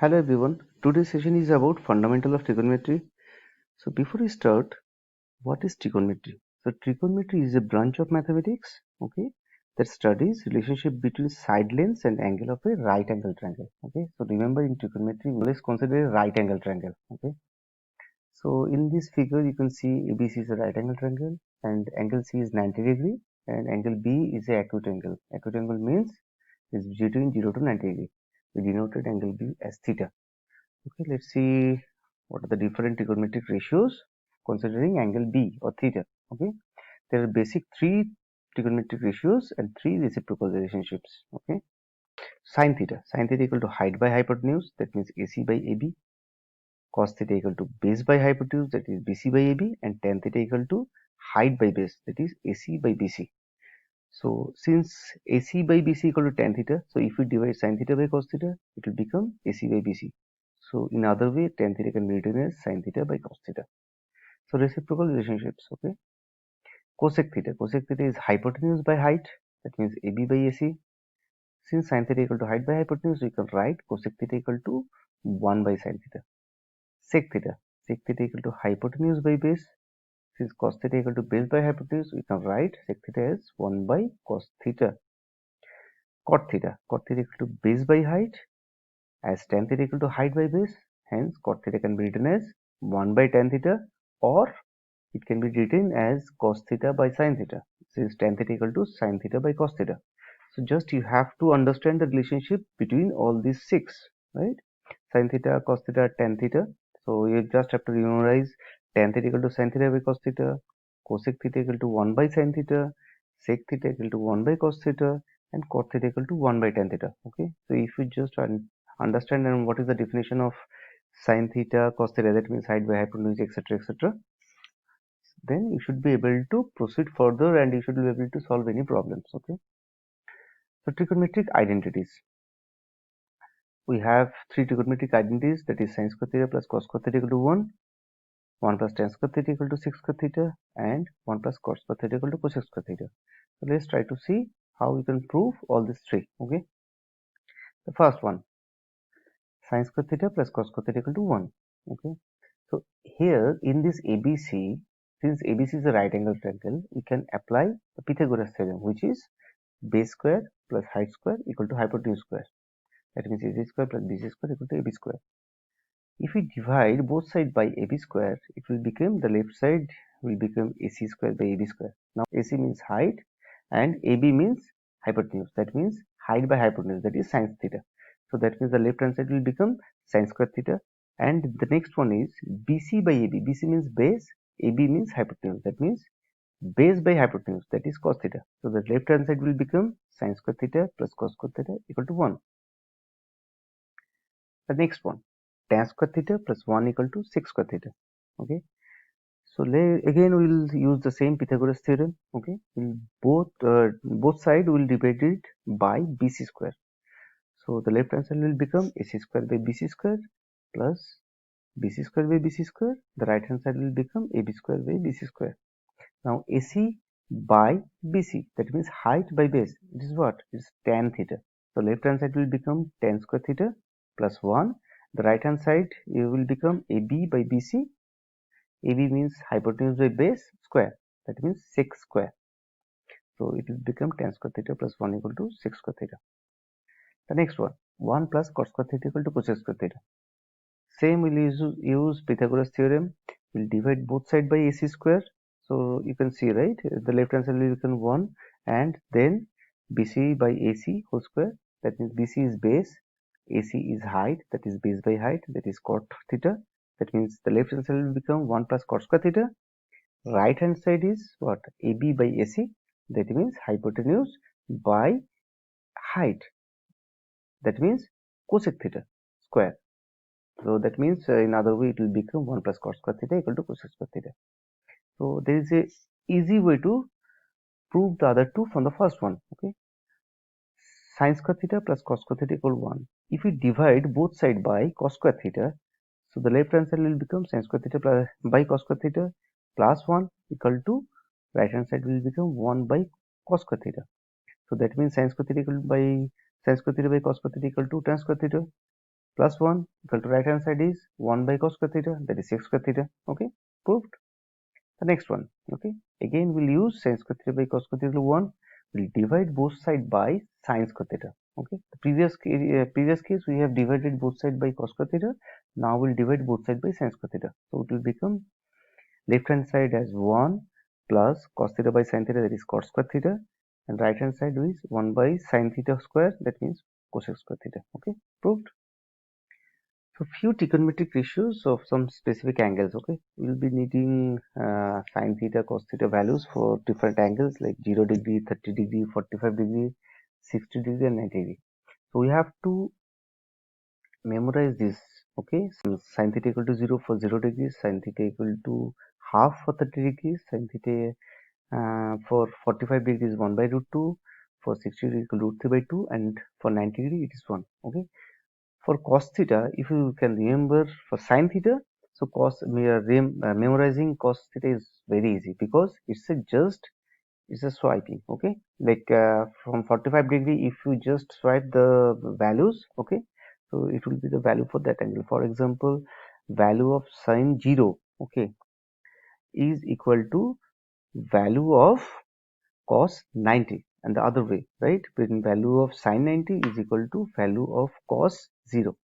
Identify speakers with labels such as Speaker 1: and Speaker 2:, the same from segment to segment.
Speaker 1: Hello everyone, today's session is about fundamental of trigonometry. So before we start, what is trigonometry? So trigonometry is a branch of mathematics, okay, that studies relationship between side lengths and angle of a right angle triangle. Okay, so remember in trigonometry we always consider a right angle triangle. Okay, so in this figure you can see ABC is a right angle triangle and angle C is 90 degree and angle B is a acute angle. Acute angle means is between 0 to 90 degree. We denoted angle B as theta. Okay, let's see what are the different trigonometric ratios considering angle B or theta. Okay, there are basic three trigonometric ratios and three reciprocal relationships. Okay, sin theta equal to height by hypotenuse, that means AC by AB. Cos theta equal to base by hypotenuse, that is BC by AB, and tan theta equal to height by base, that is AC by BC. So since AC by BC equal to tan theta, so if we divide sin theta by cos theta, it will become AC by BC. So in other way, tan theta can be written as sin theta by cos theta. So reciprocal relationships, okay. Cosec theta is hypotenuse by height, that means AB by AC. Since sin theta equal to height by hypotenuse, we can write cosec theta equal to 1 by sin theta. Sec theta equal to hypotenuse by base. Since cos theta equal to base by hypotenuse, we can write sec theta as 1 by cos theta. Cot theta equal to base by height, as tan theta equal to height by base. Hence, cot theta can be written as 1 by tan theta, or it can be written as cos theta by sin theta, since tan theta equal to sin theta by cos theta. So just you have to understand the relationship between all these six, right? Sin theta, cos theta, tan theta. So you just have to memorize tan theta equal to sin theta by cos theta, cosec theta equal to 1 by sin theta, sec theta equal to 1 by cos theta, and cot theta equal to 1 by tan theta. Okay, so if you just understand and what is the definition of sin theta, cos theta, that means height by hypotenuse, etc., etc., then you should be able to proceed further and you should be able to solve any problems. Okay, so trigonometric identities, we have three trigonometric identities, that is sin square theta plus cos square theta equal to 1 plus tan square theta equal to sec square theta, and 1 plus cos square theta equal to cosec square theta. So let's try to see how we can prove all these three. Okay, the first one, sin square theta plus cos square theta equal to 1. Okay, so here in this ABC, since ABC is a right angle triangle, we can apply the Pythagoras theorem, which is base square plus height square equal to hypotenuse square. That means AC square plus BC square equal to AB square. If we divide both sides by AB square, it will become, the left side will become AC square by AB square. Now AC means height and AB means hypotenuse. That means height by hypotenuse, that is sin theta. So that means the left hand side will become sin square theta. And the next one is BC by AB. BC means base, AB means hypotenuse. That means base by hypotenuse, that is cos theta. So the left hand side will become sin square theta plus cos square theta equal to 1. The next one, tan square theta plus 1 equal to sec square theta. Okay, so again we will use the same Pythagoras theorem. Okay, both side will divide it by BC square. So the left hand side will become AC square by BC square plus BC square by BC square. The right hand side will become AB square by BC square. Now AC by BC, that means height by base. It is what? It is tan theta. So left hand side will become tan square theta plus 1. The right hand side will become AB by BC. AB means hypotenuse by base square. That means sec square. So it will become tan square theta plus 1 equal to sec square theta. The next one, 1 plus cos square theta equal to cosec square theta. Same we'll use Pythagoras theorem. We'll divide both sides by AC square. So you can see, right, the left hand side will become 1 and then BC by AC whole square. That means BC is base, AC is height, that is base by height, that is cot theta. That means the left hand side will become 1 plus cot square theta. Right hand side is what? AB by AC, that means hypotenuse by height, that means cosec theta square. So that means in other way it will become 1 plus cot square theta equal to cosec square theta. So there is a easy way to prove the other two from the first one. Okay, sin square theta plus cos square theta equal 1. If we divide both sides by cos square theta, so the left hand side will become sin square theta plus by cos square theta plus 1 equal to right hand side will become 1 by cos square theta. So that means sin square theta equal by sin square theta by cos square theta equal to tan square theta. plus 1 equal to right hand side is 1 by cos square theta, that is sec square theta. Okay, proved. The next one, okay, again we'll use sin square theta by cos square theta 1. We'll divide both sides by sin square theta. Okay, the previous case we have divided both sides by cos square theta. Now we'll divide both sides by sin square theta. So it will become left hand side as 1 plus cos theta by sin theta, that is cos square theta, and right hand side is 1 by sin theta square, that means cosec square theta. Okay, proved. So few trigonometric ratios of some specific angles. Okay, we'll be needing sin theta, cos theta values for different angles like 0 degree, 30 degree, 45 degree, 60 degree, and 90 degree. So we have to memorize this. Okay, so sin theta equal to 0 for 0 degrees, sin theta equal to half for 30 degrees, sin theta for 45 degrees 1 by root 2, for 60 degree equal to root 3 by 2, and for 90 degree it is 1. Okay, for cos theta, if you can remember for sin theta, so memorizing cos theta is very easy because it's a swiping. Okay, like from 45 degree, if you just swipe the values, okay, so it will be the value for that angle. For example, value of sin 0, okay, is equal to value of cos 90, and the other way, right? When value of sin 90 is equal to value of cos 0,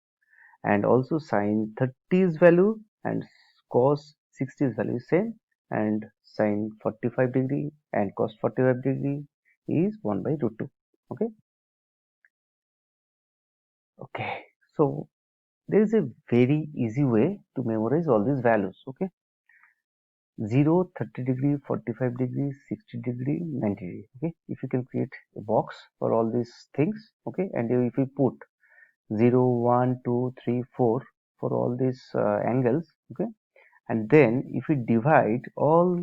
Speaker 1: and also sin 30's value and cos 60's value is same, and sin 45 degree and cos 45 degree is 1 by root 2. Okay, okay, so there is a very easy way to memorize all these values. Okay, 0, 30 degree, 45 degree, 60 degree, 90 degree. Okay, if you can create a box for all these things, okay, and if you put 0, 1, 2, 3, 4 for all these angles, okay, and then if we divide all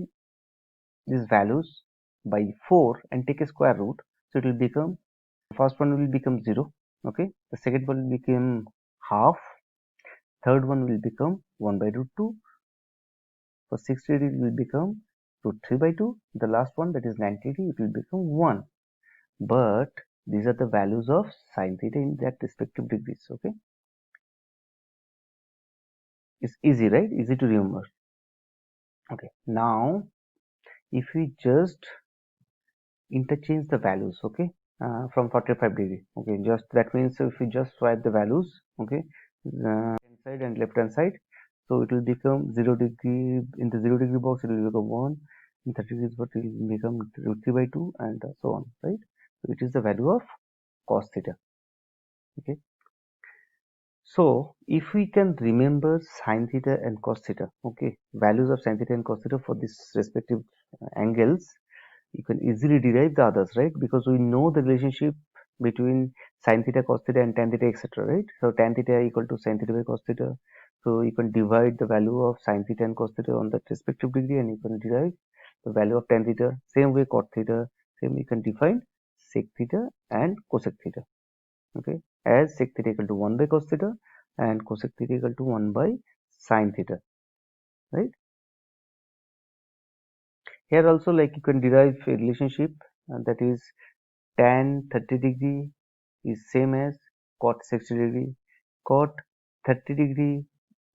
Speaker 1: these values by 4 and take a square root, so it will become, first one will become 0, okay, the second one will become half, third one will become 1 by root 2, for 60 degree it will become root 3 by 2, the last one, that is 90 degree, it will become 1. But these are the values of sin theta in that respective degrees. Okay, it's easy, right? Easy to remember. Okay, now if we just interchange the values, okay, from 45 degree, okay, just that means if we just swipe the values, okay, hand side and left hand side, so it will become 0 degree, in the 0 degree box it will become 1, in 30 degrees but it will become root 3 by 2, and so on, right? So it is the value of cos theta. Okay, so if we can remember sin theta and cos theta, okay, values of sin theta and cos theta for this respective angles, you can easily derive the others, right? Because we know the relationship between sin theta, cos theta, and tan theta, etc., right? So tan theta equal to sin theta by cos theta. So you can divide the value of sin theta and cos theta on that respective degree, and you can derive the value of tan theta. Same way cot theta, same you can define sec theta and cosec theta. Okay, as sec theta equal to 1 by cos theta and cosec theta equal to 1 by sin theta, right? Here also, like, you can derive a relationship, that is tan 30 degree is same as cot 60 degree, cot 30 degree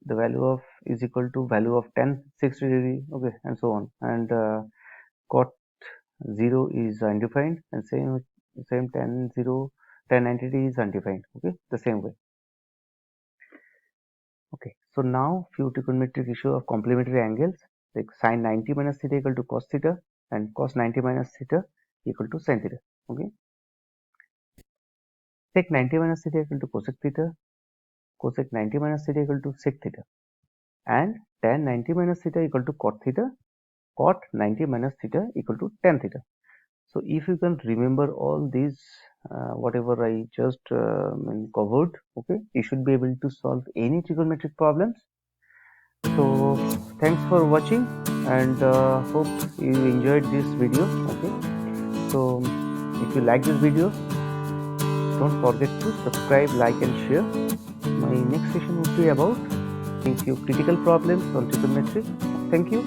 Speaker 1: the value of is equal to value of tan 60 degree, okay, and so on, and cot 0 is undefined, and same tan 0, tan 90 degree is undefined. Okay, the same way. Okay, so now few trigonometric ratio of complementary angles, like sin 90 minus theta equal to cos theta and cos 90 minus theta equal to sin theta. Okay, sec 90 minus theta equal to cosec theta, cosec 90 minus theta equal to sec theta, and tan 90 minus theta equal to cot theta, cot 90 minus theta equal to tan theta. So if you can remember all these, whatever I just covered, okay, you should be able to solve any trigonometric problems. So thanks for watching, and hope you enjoyed this video. Okay, so if you like this video, don't forget to subscribe, like, and share. My next session would be about a few critical problems on trigonometry. Thank you.